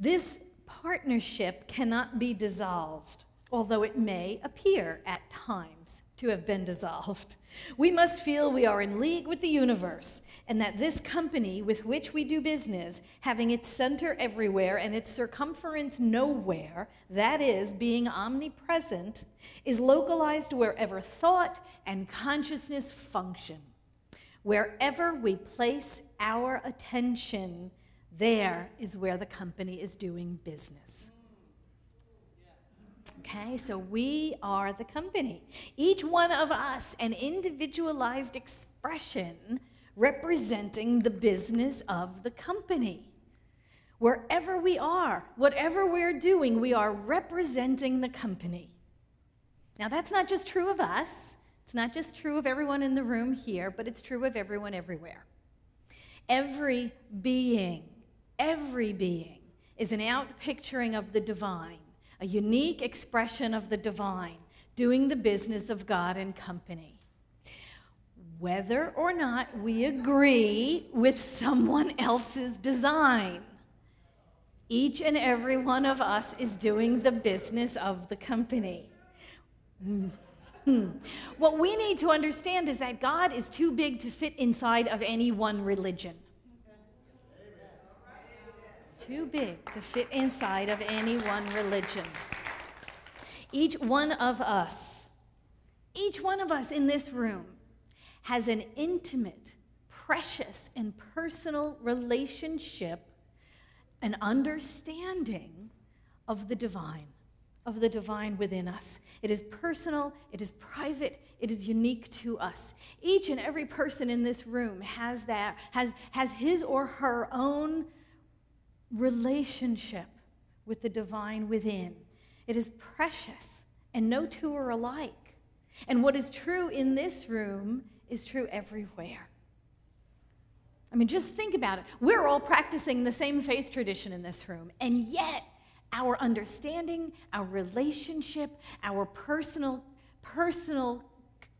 This partnership cannot be dissolved, although it may appear at times to have been dissolved. We must feel we are in league with the universe, and that this company with which we do business, having its center everywhere and its circumference nowhere, that is, being omnipresent, is localized wherever thought and consciousness function. Wherever we place our attention, there is where the company is doing business. Okay, so we are the company. Each one of us an individualized expression representing the business of the company. Wherever we are, whatever we're doing, we are representing the company. Now, that's not just true of us. It's not just true of everyone in the room here, but it's true of everyone everywhere. Every being is an outpicturing of the divine, a unique expression of the divine, doing the business of God and company. Whether or not we agree with someone else's design, each and every one of us is doing the business of the company. What we need to understand is that God is too big to fit inside of any one religion. Too big to fit inside of any one religion. Each one of us in this room has an intimate, precious, and personal relationship, an understanding of the divine within us. It is personal, it is private, it is unique to us. Each and every person in this room has his or her own relationship with the divine within. It is precious, and no two are alike. And what is true in this room is true everywhere. I mean, just think about it. We're all practicing the same faith tradition in this room, and yet our understanding, our relationship, our personal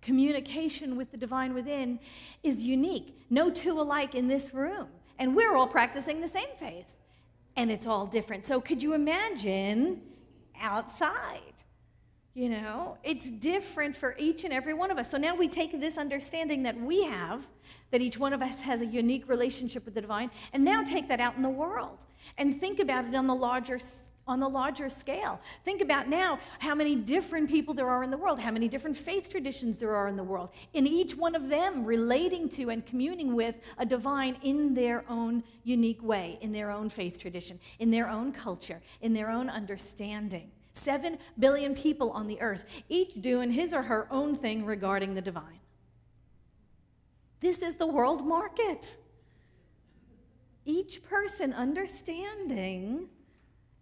communication with the divine within is unique. No two alike in this room, and we're all practicing the same faith. And it's all different. So could you imagine outside? You know, it's different for each and every one of us. So now we take this understanding that we have, that each one of us has a unique relationship with the divine, and now take that out in the world and think about it on the larger scale. Think about now how many different people there are in the world, how many different faith traditions there are in the world, and each one of them relating to and communing with a divine in their own unique way, in their own faith tradition, in their own culture, in their own understanding. 7 billion people on the earth, each doing his or her own thing regarding the divine. This is the world market. Each person understanding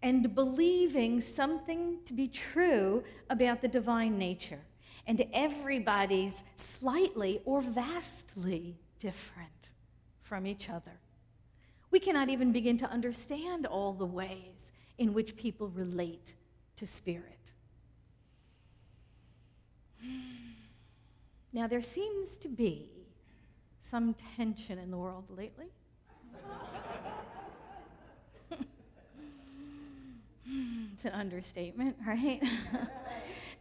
and believing something to be true about the divine nature. And everybody's slightly or vastly different from each other. We cannot even begin to understand all the ways in which people relate to spirit. Now, there seems to be some tension in the world lately. It's an understatement, right?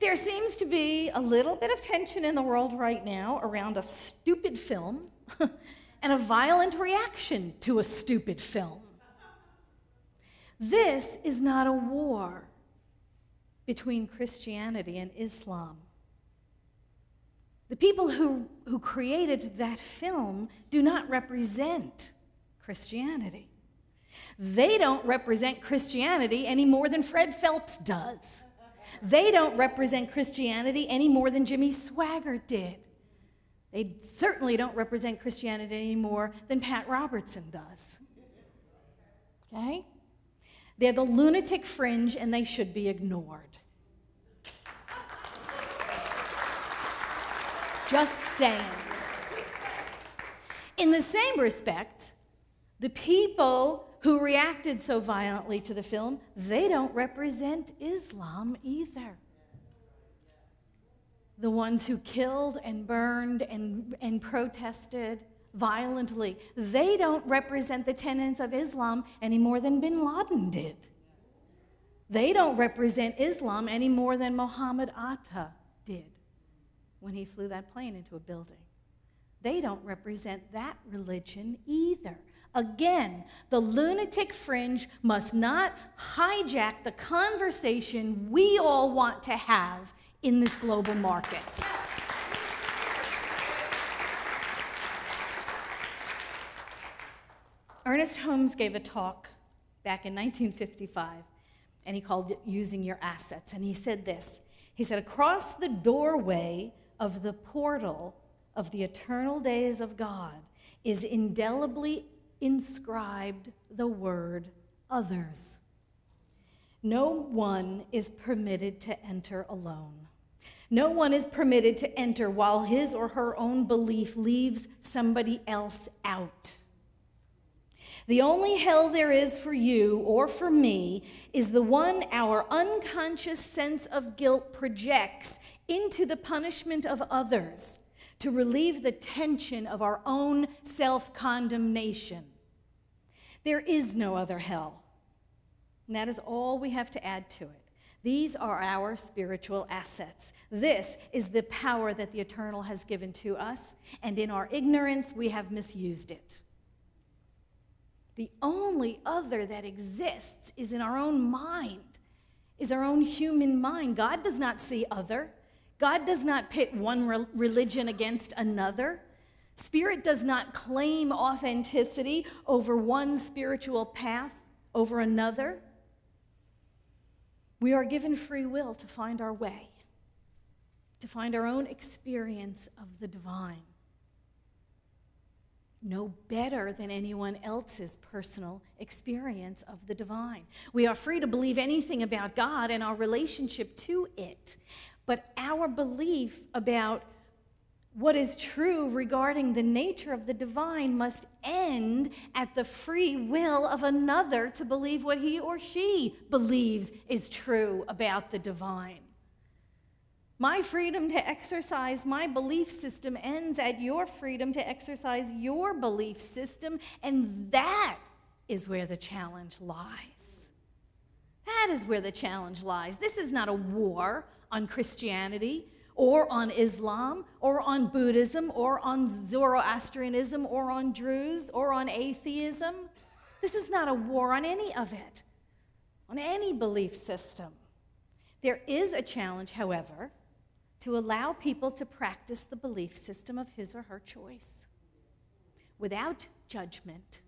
There seems to be a little bit of tension in the world right now around a stupid film and a violent reaction to a stupid film. This is not a war between Christianity and Islam. The people who created that film do not represent Christianity. They don't represent Christianity any more than Fred Phelps does. They don't represent Christianity any more than Jimmy Swaggart did. They certainly don't represent Christianity any more than Pat Robertson does. Okay? They're the lunatic fringe, and they should be ignored. Just saying. In the same respect, the people who reacted so violently to the film, they don't represent Islam either. The ones who killed and burned and protested violently. They don't represent the tenets of Islam any more than bin Laden did. They don't represent Islam any more than Muhammad Atta did when he flew that plane into a building. They don't represent that religion either. Again, the lunatic fringe must not hijack the conversation we all want to have in this global market. Ernest Holmes gave a talk back in 1955, and he called it Using Your Assets. And he said this. He said, across the doorway of the portal of the eternal days of God is indelibly inscribed the word others. No one is permitted to enter alone. No one is permitted to enter while his or her own belief leaves somebody else out. The only hell there is for you or for me is the one our unconscious sense of guilt projects into the punishment of others to relieve the tension of our own self-condemnation. There is no other hell, and that is all we have to add to it. These are our spiritual assets. This is the power that the Eternal has given to us, and in our ignorance, we have misused it. The only other that exists is in our own mind, is our own human mind. God does not see other. God does not pit one religion against another. Spirit does not claim authenticity over one spiritual path over another. We are given free will to find our way, to find our own experience of the divine. No better than anyone else's personal experience of the divine. We are free to believe anything about God and our relationship to it, but our belief about what is true regarding the nature of the divine must end at the free will of another to believe what he or she believes is true about the divine. My freedom to exercise my belief system ends at your freedom to exercise your belief system, and that is where the challenge lies. That is where the challenge lies. This is not a war on Christianity or on Islam or on Buddhism or on Zoroastrianism or on Druze or on atheism. This is not a war on any of it, on any belief system. There is a challenge, however, to allow people to practice the belief system of his or her choice without judgment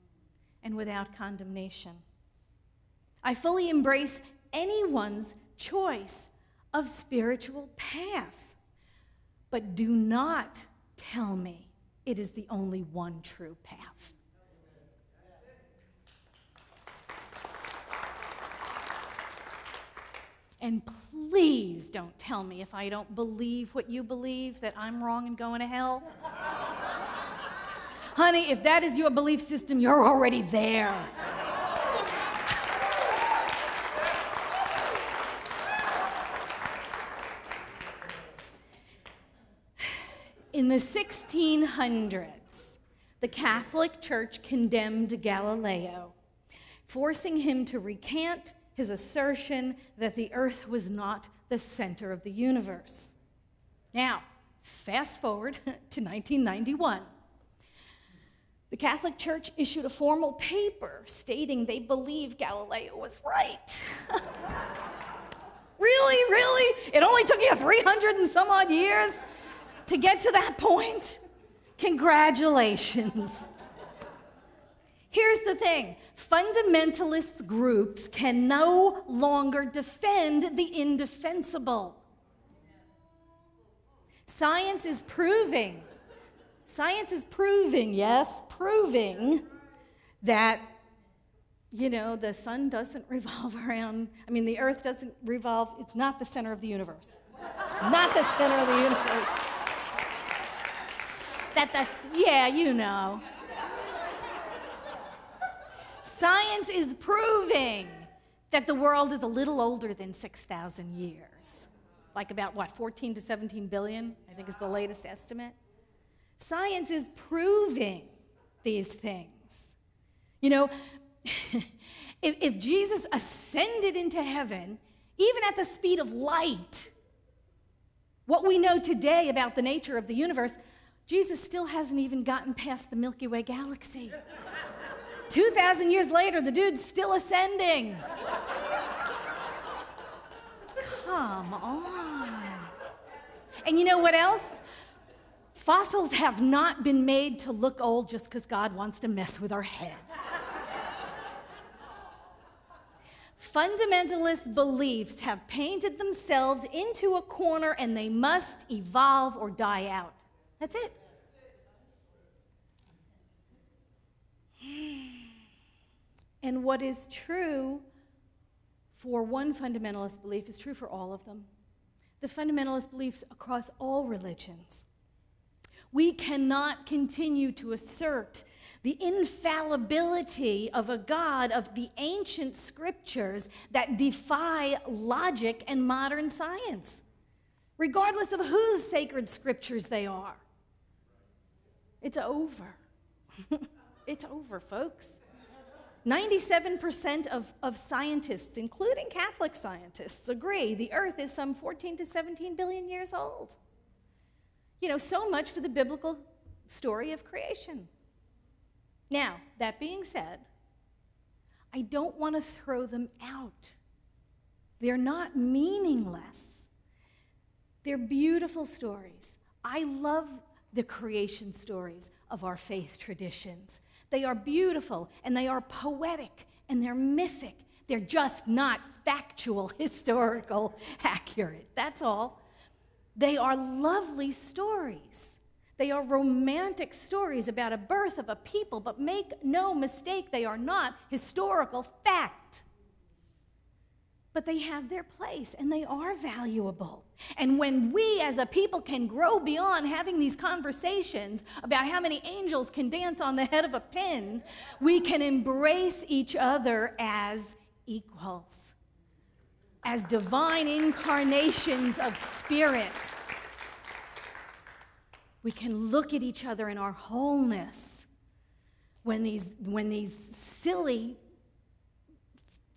and without condemnation. I fully embrace anyone's choice of spiritual path, but do not tell me it is the only one true path. And please don't tell me if I don't believe what you believe that I'm wrong and going to hell. Honey, if that is your belief system, you're already there. In the 1600s, the Catholic Church condemned Galileo, forcing him to recant his assertion that the earth was not the center of the universe. Now, fast forward to 1991. The Catholic Church issued a formal paper stating they believed Galileo was right. Really? It only took you 300 and some odd years to get to that point? Congratulations. Here's the thing. Fundamentalist groups can no longer defend the indefensible. Science is proving that, the sun doesn't revolve around, the earth doesn't revolve, it's not the center of the universe. It's not the center of the universe. Science is proving that the world is a little older than 6,000 years. Like about, 14 to 17 billion, I think is the latest estimate. Science is proving these things. You know, if Jesus ascended into heaven, even at the speed of light, what we know today about the nature of the universe, Jesus still hasn't even gotten past the Milky Way galaxy. 2,000 years later, the dude's still ascending. Come on. And you know what else? Fossils have not been made to look old just because God wants to mess with our head. Fundamentalist beliefs have painted themselves into a corner and they must evolve or die out. That's it. And what is true for one fundamentalist belief is true for all of them. The fundamentalist beliefs across all religions. We cannot continue to assert the infallibility of a God of the ancient scriptures that defy logic and modern science, regardless of whose sacred scriptures they are. It's over. It's over, folks. 97% of scientists, including Catholic scientists, agree the earth is some 14 to 17 billion years old. You know, so much for the biblical story of creation. Now, that being said, I don't want to throw them out. They're not meaningless. They're beautiful stories. I love the creation stories of our faith traditions. They are beautiful, and they are poetic, and they're mythic. They're just not factual, historical, accurate. That's all. They are lovely stories. They are romantic stories about a birth of a people, but make no mistake, they are not historical fact. But they have their place, and they are valuable. And when we as a people can grow beyond having these conversations about how many angels can dance on the head of a pin, we can embrace each other as equals, as divine incarnations of spirit. We can look at each other in our wholeness when these silly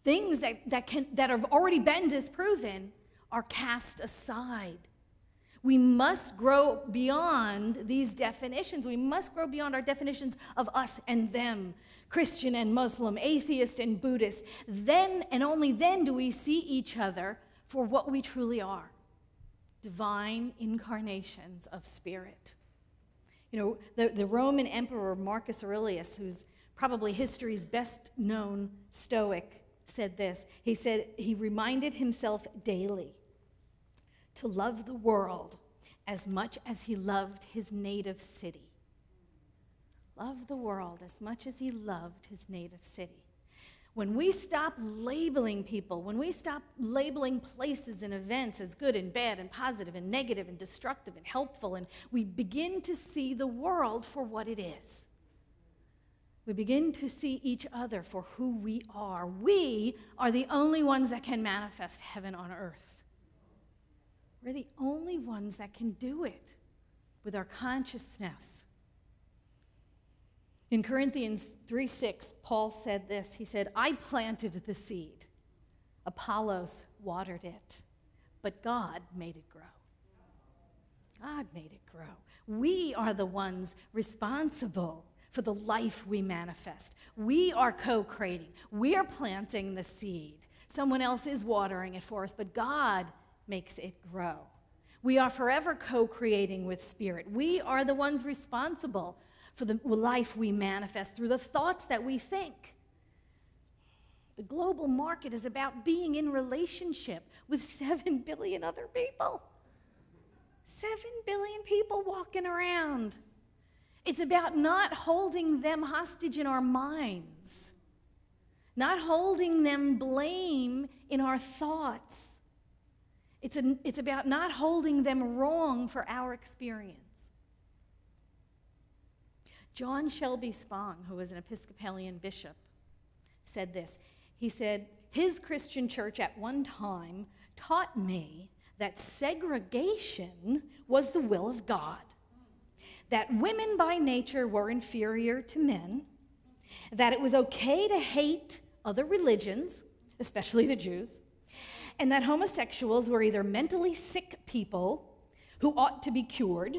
things that have already been disproven are cast aside. We must grow beyond these definitions. We must grow beyond our definitions of us and them, Christian and Muslim, atheist and Buddhist. Then and only then do we see each other for what we truly are. Divine incarnations of spirit. You know, the Roman Emperor Marcus Aurelius, who's probably history's best known Stoic, said this. He said he reminded himself daily to love the world as much as he loved his native city. Love the world as much as he loved his native city. When we stop labeling people, when we stop labeling places and events as good and bad and positive and negative and destructive and helpful, and we begin to see the world for what it is. We begin to see each other for who we are. We are the only ones that can manifest heaven on earth. We're the only ones that can do it with our consciousness. In Corinthians 3:6, Paul said this. He said, I planted the seed. Apollos watered it. But God made it grow. God made it grow. We are the ones responsible for the life we manifest. We are co-creating. We are planting the seed. Someone else is watering it for us, but God makes it grow. We are forever co-creating with Spirit. We are the ones responsible for the life we manifest through the thoughts that we think. The global market is about being in relationship with 7 billion other people. 7 billion people walking around. It's about not holding them hostage in our minds, not holding them blame in our thoughts. It's about not holding them wrong for our experience. John Shelby Spong, who was an Episcopalian bishop, said this. He said, his Christian church at one time taught me that segregation was the will of God. that women by nature were inferior to men, that it was okay to hate other religions, especially the Jews, and that homosexuals were either mentally sick people who ought to be cured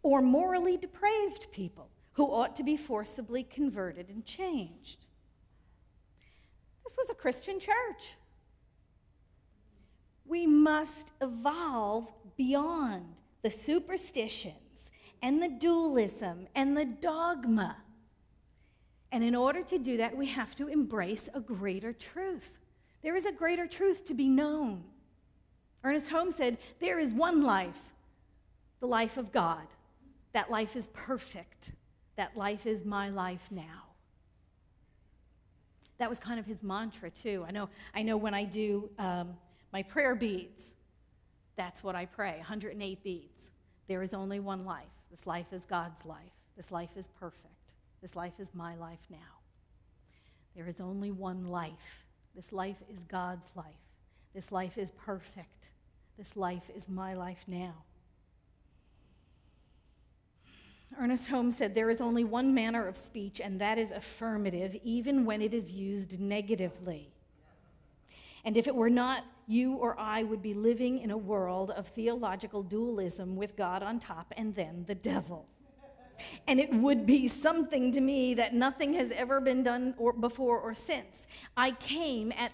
or morally depraved people who ought to be forcibly converted and changed. This was a Christian church. We must evolve beyond the superstitions and the dualism and the dogma. And in order to do that, we have to embrace a greater truth. There is a greater truth to be known. Ernest Holmes said, there is one life, the life of God. That life is perfect. That life is my life now. That was kind of his mantra, too. I know when I do my prayer beads, that's what I pray, 108 beads. There is only one life. This life is God's life. This life is perfect. This life is my life now. There is only one life. This life is God's life. This life is perfect. This life is my life now. Ernest Holmes said, there is only one manner of speech, and that is affirmative, even when it is used negatively. And if it were not, you or I would be living in a world of theological dualism with God on top and then the devil. And it would be something to me that nothing has ever been done before or since. I came at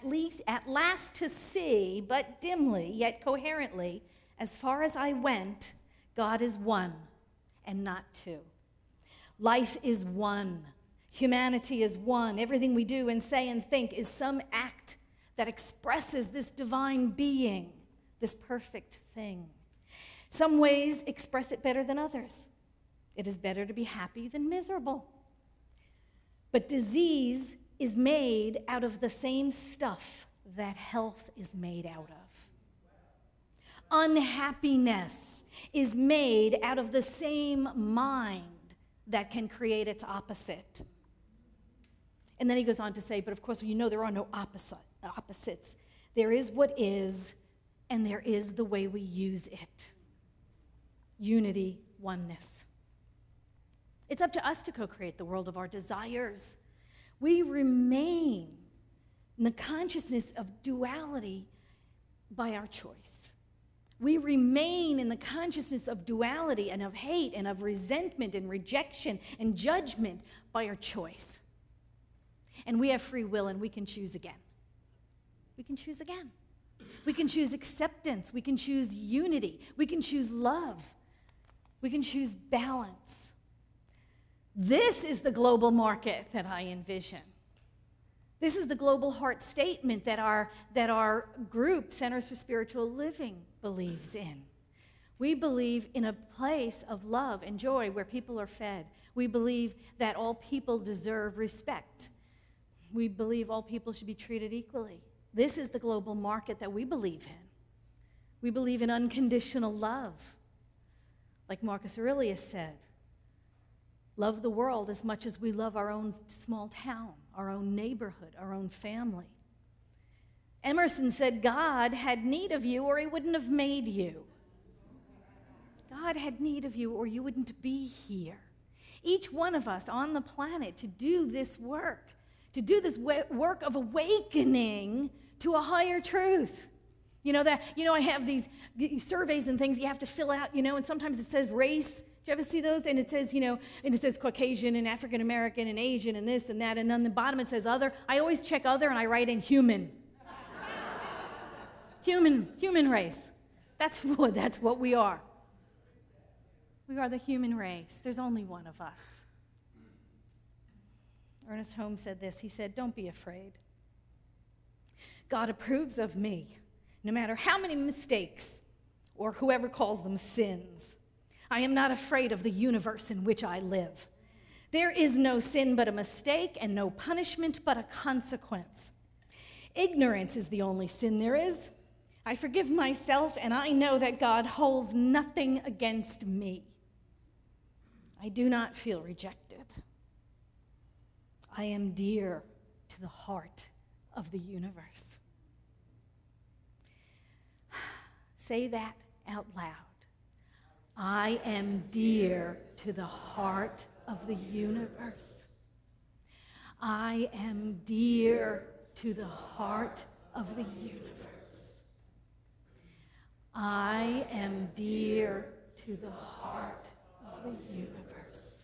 last to see, but dimly, yet coherently, as far as I went, God is one and not two. Life is one. Humanity is one. Everything we do and say and think is some act that expresses this divine being, this perfect thing. Some ways express it better than others. It is better to be happy than miserable. But disease is made out of the same stuff that health is made out of. Unhappiness is made out of the same mind that can create its opposite. And then he goes on to say, but of course, you know there are no opposites. There is what is, and there is the way we use it. Unity, oneness. It's up to us to co-create the world of our desires. We remain in the consciousness of duality by our choice. We remain in the consciousness of duality and of hate and of resentment and rejection and judgment by our choice. And we have free will, and we can choose again. We can choose again. We can choose acceptance. We can choose unity. We can choose love. We can choose balance. This is the global market that I envision. This is the global heart statement that our group, Centers for Spiritual Living, believes in. We believe in a place of love and joy where people are fed. We believe that all people deserve respect. We believe all people should be treated equally. This is the global market that we believe in. We believe in unconditional love. Like Marcus Aurelius said, love the world as much as we love our own small town, our own neighborhood, our own family. Emerson said, God had need of you or he wouldn't have made you. God had need of you or you wouldn't be here. Each one of us on the planet to do this work of awakening to a higher truth. I have these surveys and things you have to fill out, and sometimes it says race. Do you ever see those? And it says, and it says Caucasian and African American and Asian and this and that, and on the bottom it says other. I always check other and I write in human. Human race. That's what we are. We are the human race. There's only one of us. Ernest Holmes said this. He said, don't be afraid. God approves of me, no matter how many mistakes or whoever calls them sins. I am not afraid of the universe in which I live. There is no sin but a mistake and no punishment but a consequence. Ignorance is the only sin there is. I forgive myself and I know that God holds nothing against me. I do not feel rejected. I am dear to the heart of the universe. Say that out loud. I am dear to the heart of the universe. I am dear to the heart of the universe. I am dear to the heart of the universe.